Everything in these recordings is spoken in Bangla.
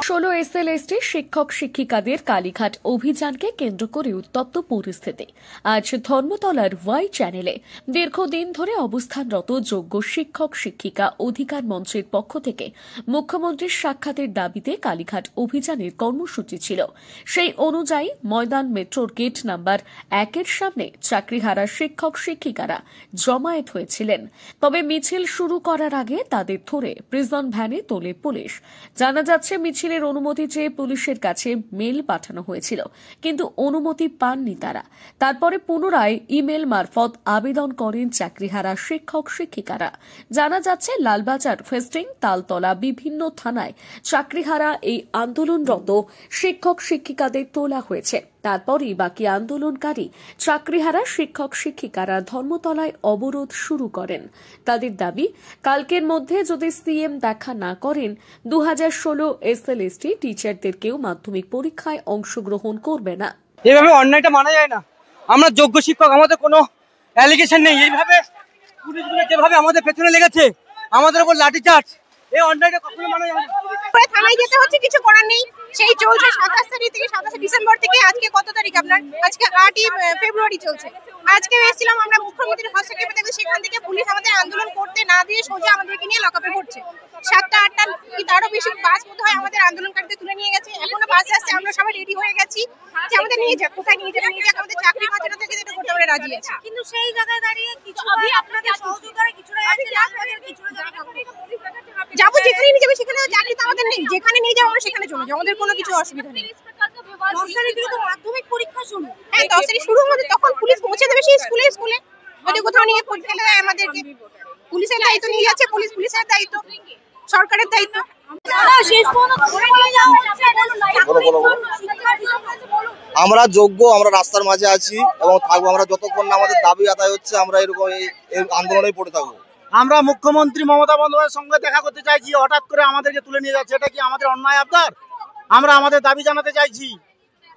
ষোলো এসএলএসটি শিক্ষক শিক্ষিকাদের কালীঘাট অভিযানকে কেন্দ্র করে উত্তপ্ত পরিস্থিতি। আজ ধর্মতলার ওয়াই চ্যানেলে দীর্ঘদিন ধরে অবস্থানরত যোগ্য শিক্ষক শিক্ষিকা অধিকার মঞ্চের পক্ষ থেকে মুখ্যমন্ত্রীর সাক্ষাতের দাবিতে কালীঘাট অভিযানের কর্মসূচি ছিল। সেই অনুযায়ী ময়দান মেট্রোর গেট নাম্বার 1-এর সামনে চাকরিহারা শিক্ষক শিক্ষিকারা জমায়েত হয়েছিলেন। তবে মিছিল শুরু করার আগে তাদের ধরে প্রিজন ভ্যানে তোলে পুলিশ। জানা যাচ্ছে মিছিলের অনুমতি চেয়ে পুলিশের কাছে মেল পাঠানো হয়েছিল, কিন্তু অনুমতি পাননি তারা। তারপরে পুনরায় ইমেল মারফত আবেদন করেন চাকরিহারা শিক্ষক শিক্ষিকারা। জানা যাচ্ছে লালবাজার, ফেস্টিং, তালতলা বিভিন্ন থানায় চাকরিহারা এই আন্দোলনরত শিক্ষক শিক্ষিকাদের তোলা হয়েছে। তারপরই বাকি আন্দোলনকারী চাকরিহারা শিক্ষক শিক্ষিকারা ধর্মতলায় অবরোধ শুরু করেন। তাদের দাবি, কালকের মধ্যে যদি সিএম দেখা না করেন 2016 এসএলএসটি টিচারদেরকেও মাধ্যমিক পরীক্ষায় অংশগ্রহণ করবে না। এইভাবে অন্যায়টা মানা যায় না। আমরা যোগ্য শিক্ষক, আমাদের কোনো অ্যালিগেশন নেই। এইভাবে পুলিশগুলো যেভাবে আমাদের পেছনে লেগেছে, আমাদের উপর লাঠিচার্জ, এই অন্যায়টা কখনো মানা যায় না। থানায় যেতে হচ্ছে, কিছু করার নেই। সেই চলছে 27 তারিখ থেকে, 27 ডিসেম্বর থেকে আজকে কত তারিখ আপনার? আজকে 8ই ফেব্রুয়ারি চলছে। আজকে এসেছিলাম আমরা মুখ্যমন্ত্রীর হস্তক্ষেপে, দেখবে সেখান থেকে পুলিশ আমাদের আন্দোলন করতে না দিয়ে সোজা আমাদেরকে নিয়ে লকআপে ভরছে। 7টা 8টা কি তারও বেশি বাস বোধ হয় আমাদের আন্দোলনকারীদের তুলে নিয়ে গেছে। এখনো বাস আসছে, আমরা সবাই রেডি হয়ে গেছি যে আমাদের নিয়ে যাক, কোথায় নিয়ে যাবে নিয়ে যাক, আমাদের চাকরি বাঁচানো থেকে যেটা করতে আমরা রাজি আছি। কিন্তু সেই জায়গায় দাঁড়িয়ে কিছু আপনাদের সহযোগিতায় কিছুটা আছে, যাবো যেখানে নিয়ে যাবে সেখানে। চাকরি তো আমাদের নেই, যেখানে নিয়ে যাবো আমরা সেখানে চলে যাবো, আমাদের কোনো কিছু অসুবিধা নেই। 10 তারিখ থেকে তো মাধ্যমিক পরীক্ষা শুরু। হ্যাঁ, 10 তারিখ শুরু হবে, তখন পুলিশ পৌঁছে দেবে সেই স্কুলে যদি কোথাও নিয়ে ফেলে দেয় আমাদেরকে। পুলিশের দায়িত্ব নিয়ে যাচ্ছে, পুলিশের দায়িত্ব, সরকারের দায়িত্ব। আমরা যোগ্য, আমরা রাস্তার মাঝে আছি এবং থাকবো। আমরা যতক্ষণ না আমাদের দাবি আদায় হচ্ছে আমরা এরকম এই আন্দোলনেই পড়ে থাকবো। আমরা মুখ্যমন্ত্রী মমতা বন্দ্যোপাধ্যায়ের সঙ্গে দেখা করতে চাইছি, হঠাৎ করে আমাদেরকে তুলে নিয়ে যাচ্ছে। এটা কি আমাদের অন্যায় আবদার? আমরা আমাদের দাবি জানাতে চাইছি,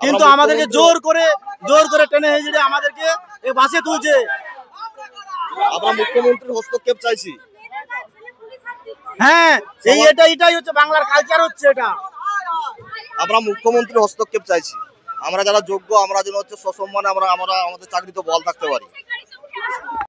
কিন্তু আমাদেরকে জোর করে টেনে হিঁচড়ে আমাদেরকে এই বাসে তুলছে। আমরা মুখ্যমন্ত্রীর হস্তক্ষেপ চাইছি। হ্যাঁ, এটাই হচ্ছে বাংলার কালচার, হচ্ছে এটা। আমরা মুখ্যমন্ত্রীর হস্তক্ষেপ চাইছি। আমরা যারা যোগ্য, আমরা যেন হচ্ছে সসম্মানে আমরা আমাদের চাকরিতে বল থাকতে পারি।